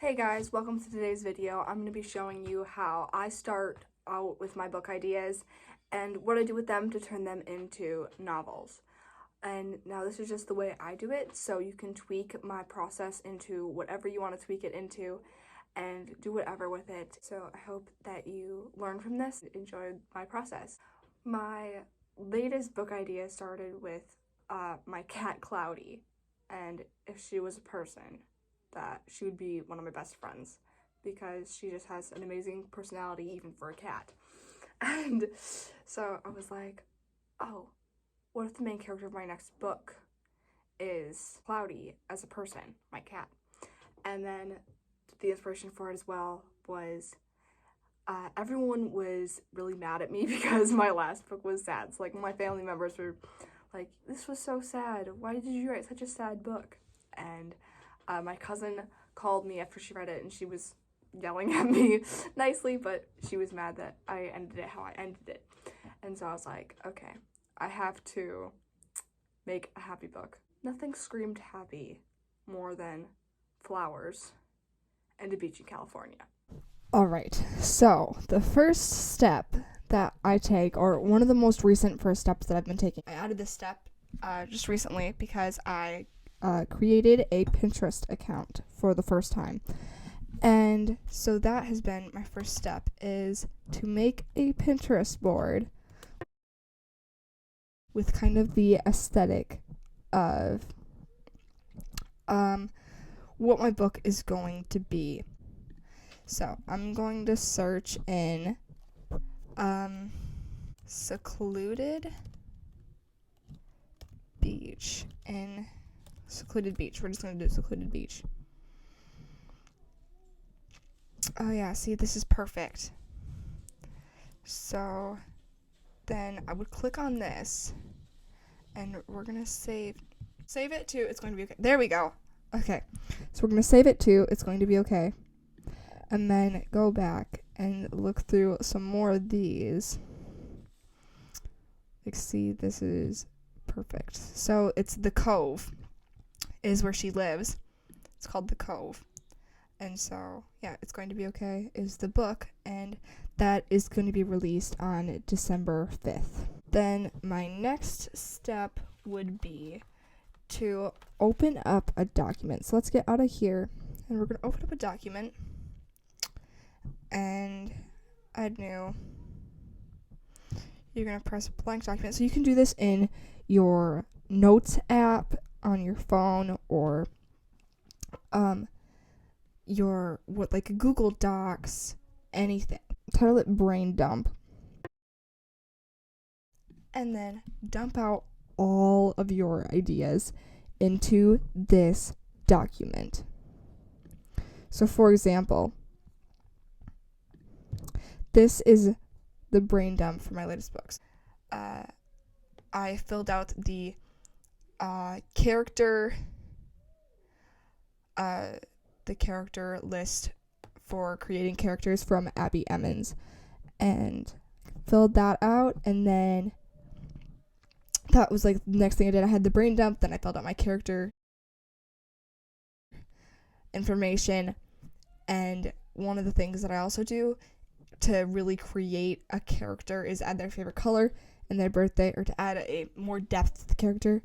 Hey guys, welcome to today's video. I'm going to be showing you how I start out with my book ideas and what I do with them to turn them into novels. And now this is just the way I do it, so you can tweak my process into whatever you want to tweak it into and do whatever with it. So I hope that you learn from this and enjoy my process. My latest book idea started with my cat Cloudy, and if she was a person, that she would be one of my best friends because she just has an amazing personality even for a cat. And so I was like, oh, what if the main character of my next book is Cloudy as a person, my cat? And then the inspiration for it as well was everyone was really mad at me because my last book was sad. So like my family members were like, this was so sad. Why did you write such a sad book? And my cousin called me after she read it, and she was yelling at me nicely, but she was mad that I ended it how I ended it. And so I was like, okay, I have to make a happy book. Nothing screamed happy more than flowers and a beach in California. Alright, so the first step that I take, or one of the most recent first steps that I've been taking, I added this step just recently because I created a Pinterest account for the first time. And so that has been my first step, is to make a Pinterest board with kind of the aesthetic of what my book is going to be. So I'm going to search in secluded beach. Secluded beach. We're just going to do secluded beach. Oh yeah, see, this is perfect. So then I would click on this, and we're going to save it to It's Going to Be Okay. There we go. Okay. So we're going to save it to It's Going to Be Okay. And then go back and look through some more of these. Like, see, this is perfect. So it's The Cove is where she lives. It's called The Cove. And so, yeah, It's Going to Be Okay is the book, and that is going to be released on December 5th. Then my next step would be to open up a document. So let's get out of here, and we're going to open up a document and add new. You're going to press blank document. So you can do this in your notes app on your phone, or like Google Docs, anything. Title it Brain Dump. And then dump out all of your ideas into this document. So for example, this is the brain dump for my latest books. I filled out the character list for creating characters from Abby Emmons, and filled that out. And then that was like the next thing I did. I had the brain dump, then I filled out my character information. And one of the things that I also do to really create a character is add their favorite color and their birthday, or to add a more depth to the character,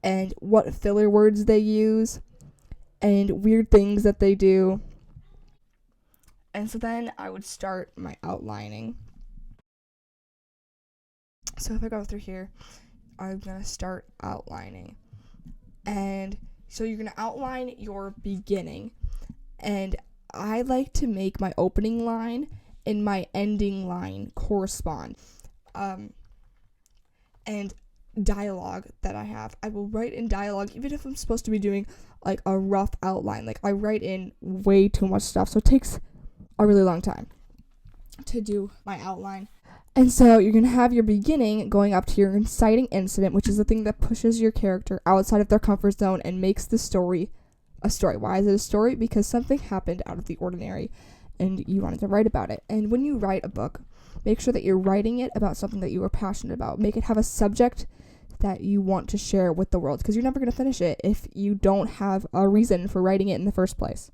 and what filler words they use, and weird things that they do. And so then I would start my outlining. So if I go through here, I'm going to start outlining. And so you're going to outline your beginning. And I like to make my opening line and my ending line correspond. And dialogue that I have, I will write in dialogue, even if I'm supposed to be doing like a rough outline. Like, I write in way too much stuff, so it takes a really long time to do my outline. And so you're going to have your beginning going up to your inciting incident, which is the thing that pushes your character outside of their comfort zone and makes the story a story. Why is it a story? Because something happened out of the ordinary and you wanted to write about it. And when you write a book, make sure that you're writing it about something that you are passionate about. Make it have a subject that you want to share with the world, because you're never going to finish it if you don't have a reason for writing it in the first place.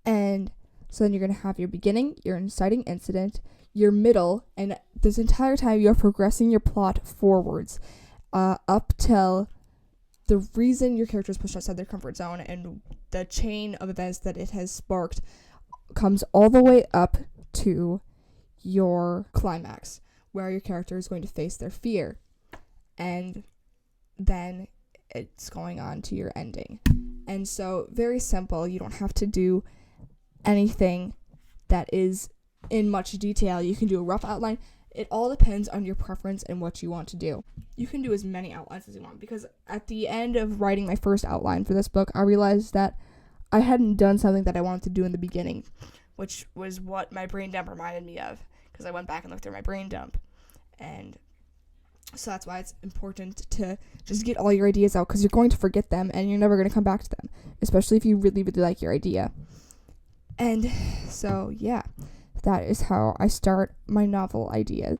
And so then you're going to have your beginning, your inciting incident, your middle, and this entire time you're progressing your plot forwards up till the reason your character is pushed outside their comfort zone and the chain of events that it has sparked comes all the way up to your climax, where your character is going to face their fear. And then it's going on to your ending. And so, very simple. You don't have to do anything that is in much detail. You can do a rough outline. It all depends on your preference and what you want to do. You can do as many outlines as you want, because at the end of writing my first outline for this book, I realized that I hadn't done something that I wanted to do in the beginning, which was what my brain dump reminded me of, because I went back and looked through my brain dump. And so that's why it's important to just get all your ideas out, because you're going to forget them and you're never going to come back to them, especially if you really, really like your idea. And so, yeah, that is how I start my novel ideas.